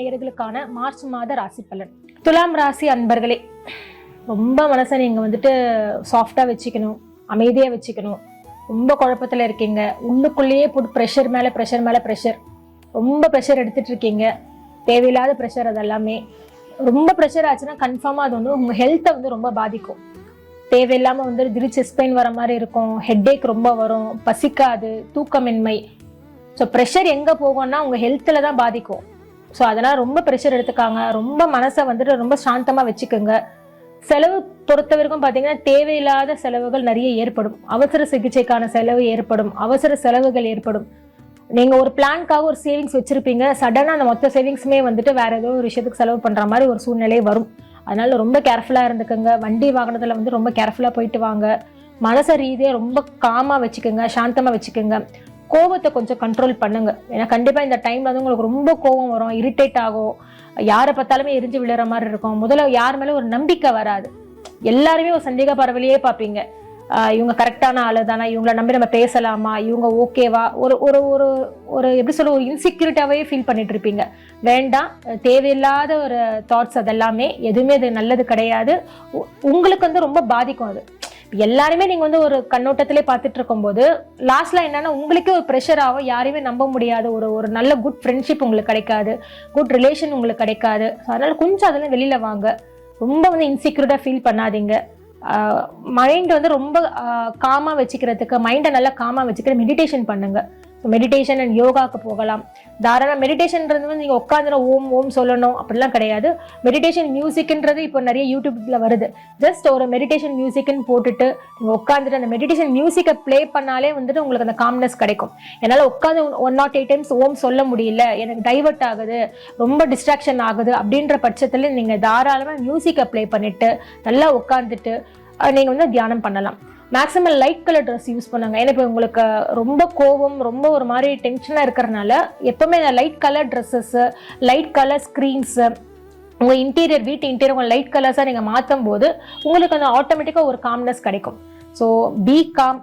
நேயர்களுக்கான March மாத ராசி பலன். துலாம் ராசி அன்பர்களே, ரொம்ப மனசை நீங்க வந்துட்டு சாஃப்டா வச்சுக்கணும், அமைதியா வச்சுக்கணும். ரொம்ப குழப்பத்துல இருக்கீங்க, உள்ளுக்குள்ளேயே போட்டு ப்ரெஷர் மேல ப்ரெஷர், ரொம்ப ப்ரெஷர் எடுத்துட்டு இருக்கீங்க. தேவையில்லாத ப்ரெஷர். அதெல்லாமே ரொம்ப ப்ரெஷர் ஆச்சுன்னா கன்ஃபார்மா அது வந்து உங்க ஹெல்த்தை வந்து ரொம்ப பாதிக்கும். தேவையில்லாம வந்து திடீர் செஸ்ட் பெயின் வர மாதிரி இருக்கும், ஹெட்ஏக் ரொம்ப வரும், பசிக்காது, தூக்கமின்மை. ஸோ ப்ரெஷர் எங்க போகும்னா உங்க ஹெல்த்ல தான் பாதிக்கும். ஸோ அதனால ரொம்ப ப்ரெஷர் எடுத்துக்காங்க. ரொம்ப மனசை வந்துட்டு ரொம்ப சாந்தமா வச்சுக்கோங்க. செலவு பொறுத்த வரைக்கும் பார்த்தீங்கன்னா தேவையில்லாத செலவுகள் நிறைய ஏற்படும். அவசர சிகிச்சைக்கான செலவு ஏற்படும், அவசர செலவுகள் ஏற்படும். நீங்க ஒரு பிளான்காக ஒரு சேவிங்ஸ் வச்சிருப்பீங்க, சடனா அந்த மொத்த சேவிங்ஸுமே வந்துட்டு வேற ஏதோ ஒரு விஷயத்துக்கு செலவு பண்ற மாதிரி ஒரு சூழ்நிலை வரும். அதனால ரொம்ப கேர்ஃபுல்லா இருந்துக்கோங்க. வண்டி வாகனத்துல வந்து ரொம்ப கேர்ஃபுல்லா போயிட்டு வாங்க. மனச ரீதியா ரொம்ப காமா வச்சுக்கோங்க, சாந்தமா வச்சுக்கோங்க. கோபத்தை கொஞ்சம் கண்ட்ரோல் பண்ணுங்க. ஏன்னா கண்டிப்பா இந்த டைம்ல வந்து உங்களுக்கு ரொம்ப கோபம் வரும், இரிட்டேட் ஆகும், யாரை பார்த்தாலுமே எரிஞ்சு விழுற மாதிரி இருக்கும். முதல்ல யார் மேல ஒரு நம்பிக்கை வராது. எல்லாருமே ஒரு சந்தேக பரவலையே பார்ப்பீங்க. இவங்க கரெக்டான ஆளு தானா, இவங்களை நம்பி நம்ம பேசலாமா, இவங்க ஓகேவா, ஒரு ஒரு ஒரு ஒரு எப்படி சொல்ல, ஒரு இன்செக்யூரிட்டாவே ஃபீல் பண்ணிட்டு இருப்பீங்க. வேண்டாம், தேவையில்லாத ஒரு தாட்ஸ் அதெல்லாமே எதுவுமே அது நல்லது கிடையாது. உங்களுக்கு வந்து ரொம்ப பாதிக்கும் அது. எல்லாருமே நீங்க வந்து ஒரு கண்ணோட்டத்திலே பார்த்துட்டு இருக்கும் போது லாஸ்ட்ல என்னன்னா உங்களுக்கே ஒரு ப்ரெஷர் ஆகும், யாரையுமே நம்ப முடியாது, ஒரு நல்ல குட் ஃப்ரெண்ட்ஷிப் உங்களுக்கு கிடைக்காது, குட் ரிலேஷன் உங்களுக்கு கிடைக்காது. அதனால கொஞ்சம் அதெல்லாம் வெளியில வாங்க. ரொம்ப வந்து இன்செக்யூரிட்டா ஃபீல் பண்ணாதீங்க. மைண்ட் வந்து ரொம்ப காமா வச்சுக்கிறதுக்கு, மைண்டை நல்லா காமா வச்சுக்கிற மெடிடேஷன் பண்ணுங்க. மெடிடேஷன் அண்ட் யோகாவுக்கு போகலாம். தாராள மெடிடேஷன்ன்றது வந்து நீங்க உட்காந்து ஓம் ஓம் சொல்லணும் அப்படிலாம் கிடையாது. மெடிடேஷன் மியூசிக்ன்றது இப்போ நிறைய யூடியூப்ல வருது. ஜஸ்ட் ஒரு மெடிடேஷன் மியூசிக்னு போட்டுட்டு நீங்க உட்காந்துட்டு அந்த மெடிடேஷன் மியூசிக்கை பிளே பண்ணாலே வந்துட்டு உங்களுக்கு அந்த காம்னஸ் கிடைக்கும். என்னால் உட்காந்து 108 டைம்ஸ் ஓம் சொல்ல முடியல, எனக்கு டைவர்ட் ஆகுது, ரொம்ப டிஸ்ட்ராக்ஷன் ஆகுது அப்படின்ற பட்சத்துல நீங்க தாராளமா மியூசிக்கை பிளே பண்ணிட்டு நல்லா உட்காந்துட்டு நீங்க வந்து தியானம் பண்ணலாம். Maximum light colour dress use பண்ணுங்க. ஏன்னா இப்போ உங்களுக்கு ரொம்ப கோபம், ரொம்ப ஒரு மாதிரி டென்ஷனாக இருக்கிறனால எப்பவுமே light colour dresses, light colour screens, உங்கள் இன்டீரியர், வீட்டு இன்டீரியர் உங்கள் லைட் கலர்ஸாக நீங்கள் மாற்றும் போது உங்களுக்கு அந்த ஆட்டோமேட்டிக்காக ஒரு காம்னஸ் கிடைக்கும். So be com.